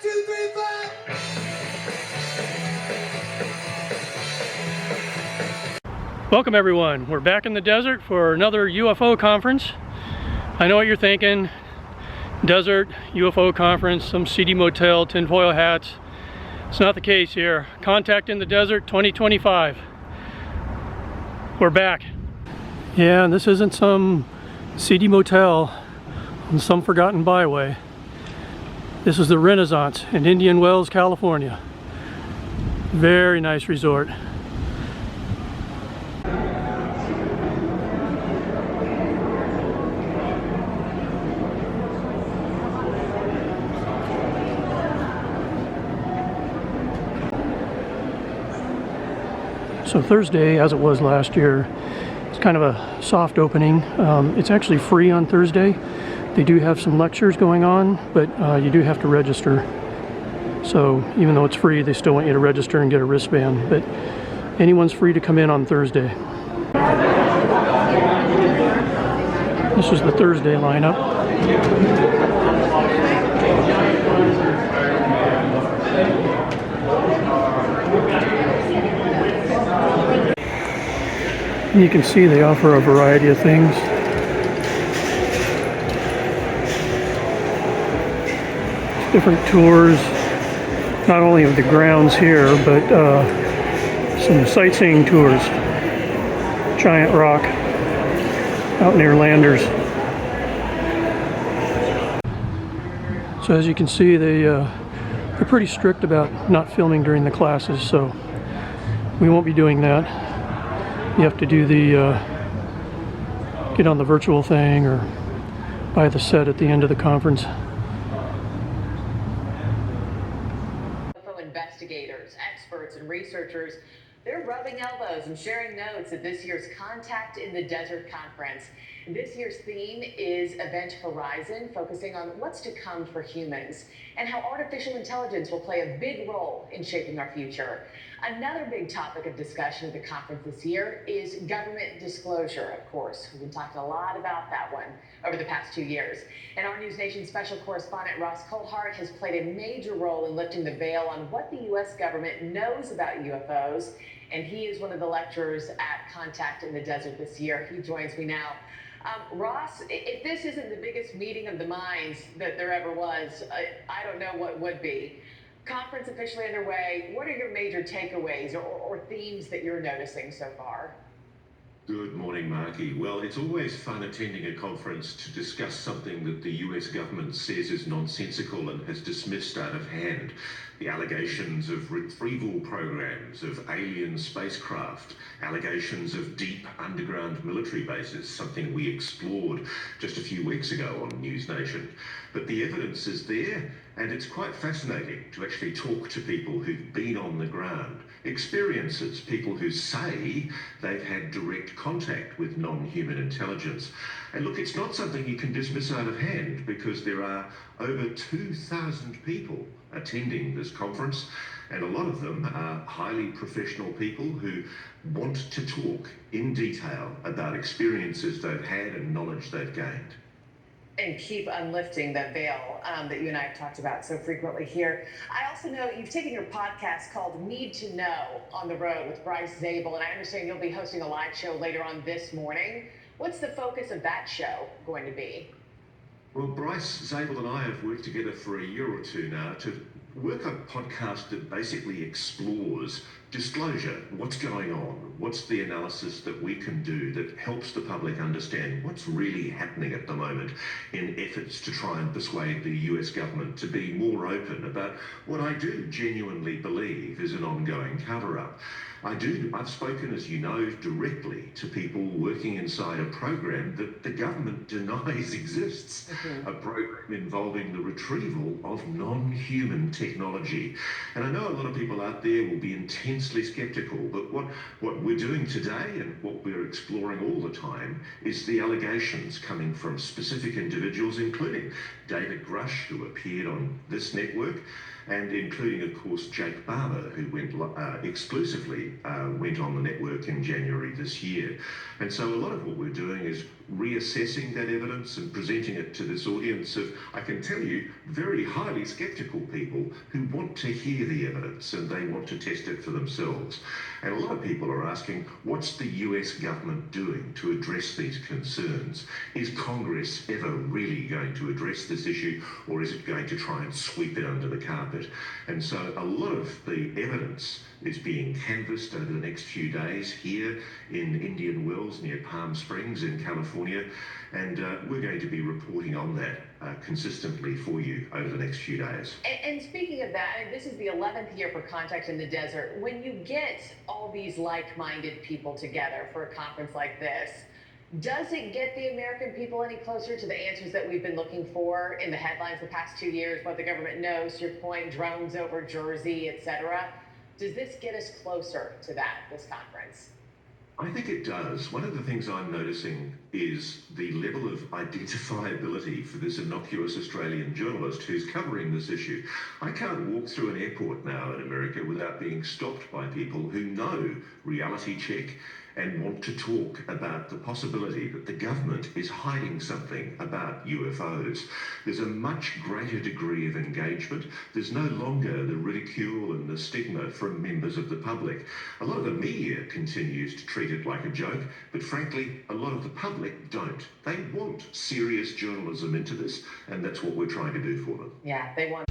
2, 3, 4. Welcome everyone. We're back in the desert for another UFO conference. I know what you're thinking. Desert, UFO conference, some seedy motel, tinfoil hats. It's not the case here. Contact in the Desert 2025. We're back. Yeah, and this isn't some seedy motel on some forgotten byway. This is the Renaissance in Indian Wells, California. Very nice resort. So Thursday, as it was last year, it's kind of a soft opening. It's actually free on Thursday. They do have some lectures going on, but you do have to register. So even though it's free, they still want you to register and get a wristband. But anyone's free to come in on Thursday. This is the Thursday lineup. And you can see they offer a variety of things. Different tours, not only of the grounds here, but some sightseeing tours. Giant Rock out near Landers. So as you can see, they're pretty strict about not filming during the classes, so we won't be doing that. You have to do the get on the virtual thing or buy the set at the end of the conference. Investigators, experts, and researchers, they're rubbing elbows and sharing notes at this year's Contact in the Desert conference. This year's theme is Event Horizon, focusing on what's to come for humans and how artificial intelligence will play a big role in shaping our future. Another big topic of discussion at the conference this year is government disclosure, of course. We've been talking a lot about that one over the past 2 years. And our News Nation special correspondent Ross Colhart has played a major role in lifting the veil on what the U.S. government knows about UFOs. And he is one of the lecturers at Contact in the Desert this year. He joins me now. Ross, if this isn't the biggest meeting of the minds that there ever was, I don't know what would be. Conference officially underway. What are your major takeaways or themes that you're noticing so far? Good morning, Marky. Well, it's always fun attending a conference to discuss something that the US government says is nonsensical and has dismissed out of hand. The allegations of retrieval programs, of alien spacecraft, allegations of deep underground military bases, something we explored just a few weeks ago on News Nation. But the evidence is there, and it's quite fascinating to actually talk to people who've been on the ground, experiences, people who say they've had direct contact with non-human intelligence. And look, it's not something you can dismiss out of hand, because there are over 2,000 people attending this conference, and a lot of them are highly professional people who want to talk in detail about experiences they've had and knowledge they've gained. And keep unlifting that veil that you and I have talked about so frequently here. I also know you've taken your podcast called Need to Know on the road with Bryce Zabel, and I understand you'll be hosting a live show later on this morning. What's the focus of that show going to be? Well, Bryce Zabel and I have worked together for a year or two now to work on a podcast that basically explores disclosure. What's going on? What's the analysis that we can do that helps the public understand what's really happening at the moment in efforts to try and persuade the US government to be more open about what I do genuinely believe is an ongoing cover-up. I've spoken, as you know, directly to people working inside a program that the government denies exists, a program involving the retrieval of non-human technology. And I know a lot of people out there will be intensely skeptical, but what we're doing today and what we're exploring all the time is the allegations coming from specific individuals, including David Grush, who appeared on this network, and including, of course, Jake Barber, who exclusively went on the network in January this year. And so a lot of what we're doing is reassessing that evidence and presenting it to this audience of, I can tell you, very highly sceptical people who want to hear the evidence and they want to test it for themselves. And a lot of people are asking, what's the US government doing to address these concerns? Is Congress ever really going to address this issue, or is it going to try and sweep it under the carpet? And so a lot of the evidence is being canvassed over the next few days here in Indian Wells near Palm Springs in California, and we're going to be reporting on that consistently for you over the next few days. And speaking of that, this is the 11th year for Contact in the Desert. When you get all these like-minded people together for a conference like this, does it get the American people any closer to the answers that we've been looking for in the headlines the past 2 years, what the government knows, to your point, drones over Jersey, etc.? Does this get us closer to that, this conference? I think it does. One of the things I'm noticing is the level of identifiability for this innocuous Australian journalist who's covering this issue. I can't walk through an airport now in America without being stopped by people who know Reality Check and want to talk about the possibility that the government is hiding something about UFOs. There's a much greater degree of engagement. There's no longer the ridicule and the stigma from members of the public. A lot of the media continues to treat it like a joke, but frankly, a lot of the public don't. They want serious journalism into this, and that's what we're trying to do for them. Yeah, they want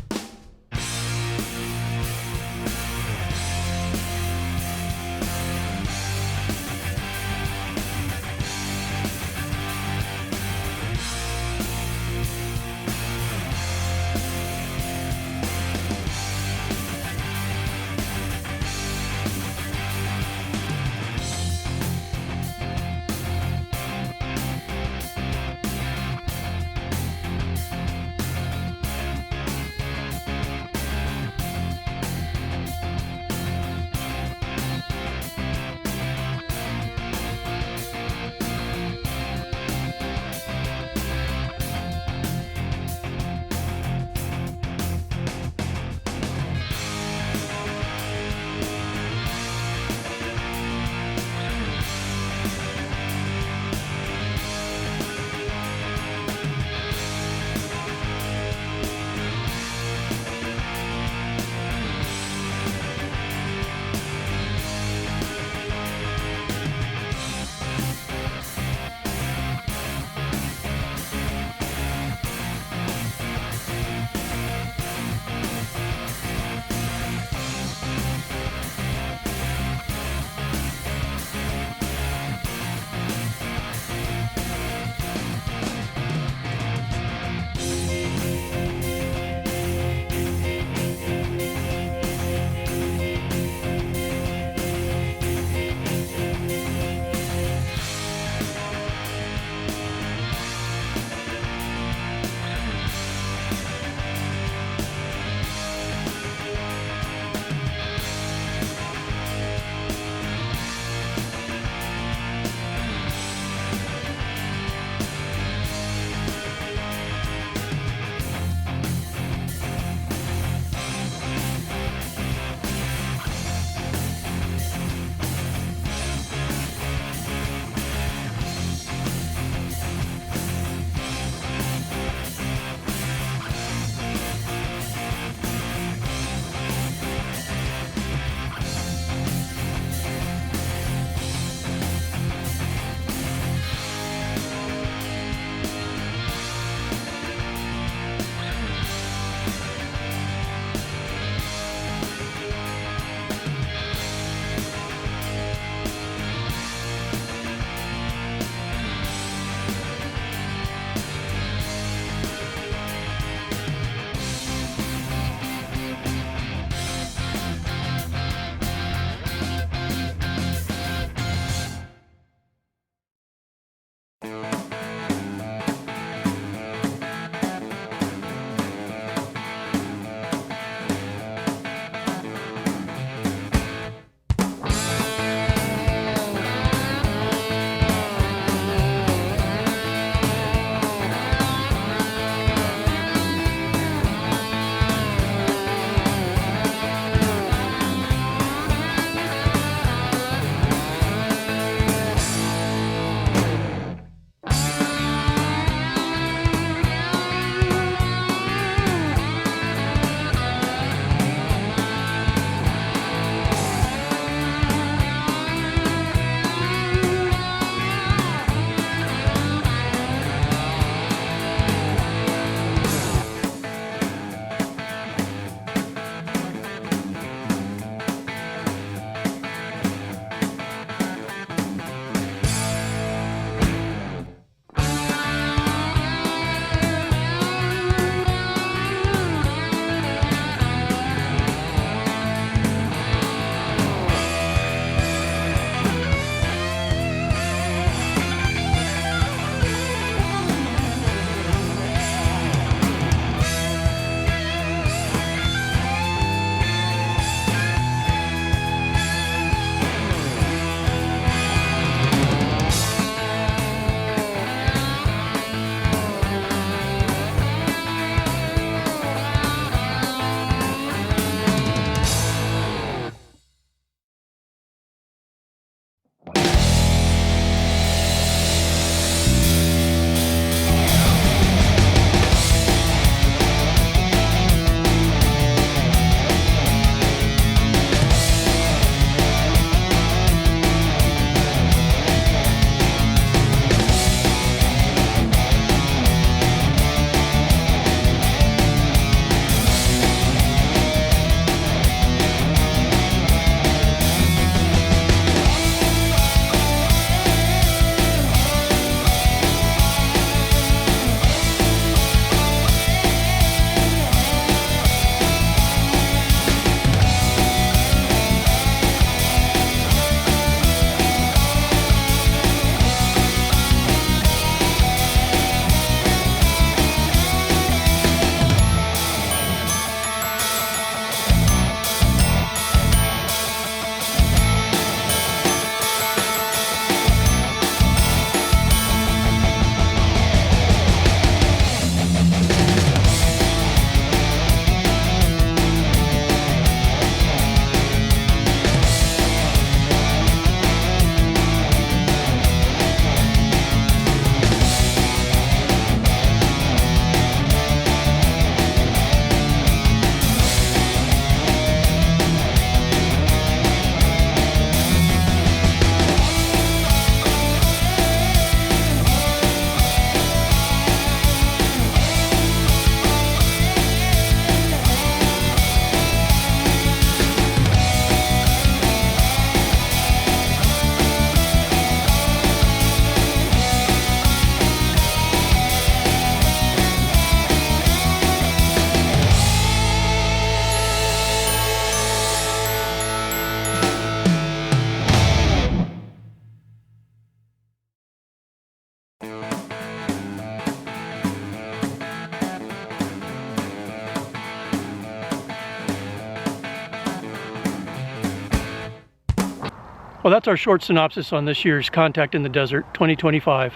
Well, that's our short synopsis on this year's Contact in the Desert 2025.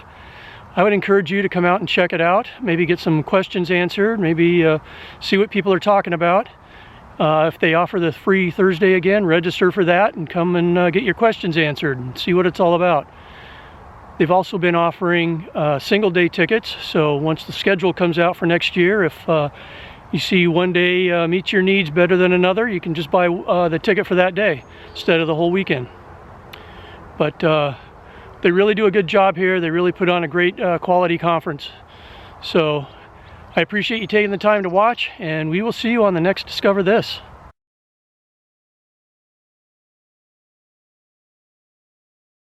I would encourage you to come out and check it out, maybe get some questions answered, maybe see what people are talking about. If they offer the free Thursday again, register for that and come and get your questions answered and see what it's all about. They've also been offering single day tickets, so once the schedule comes out for next year, if you see one day meets your needs better than another, you can just buy the ticket for that day instead of the whole weekend. But they really do a good job here. They really put on a great quality conference. So I appreciate you taking the time to watch, and we will see you on the next Discover This.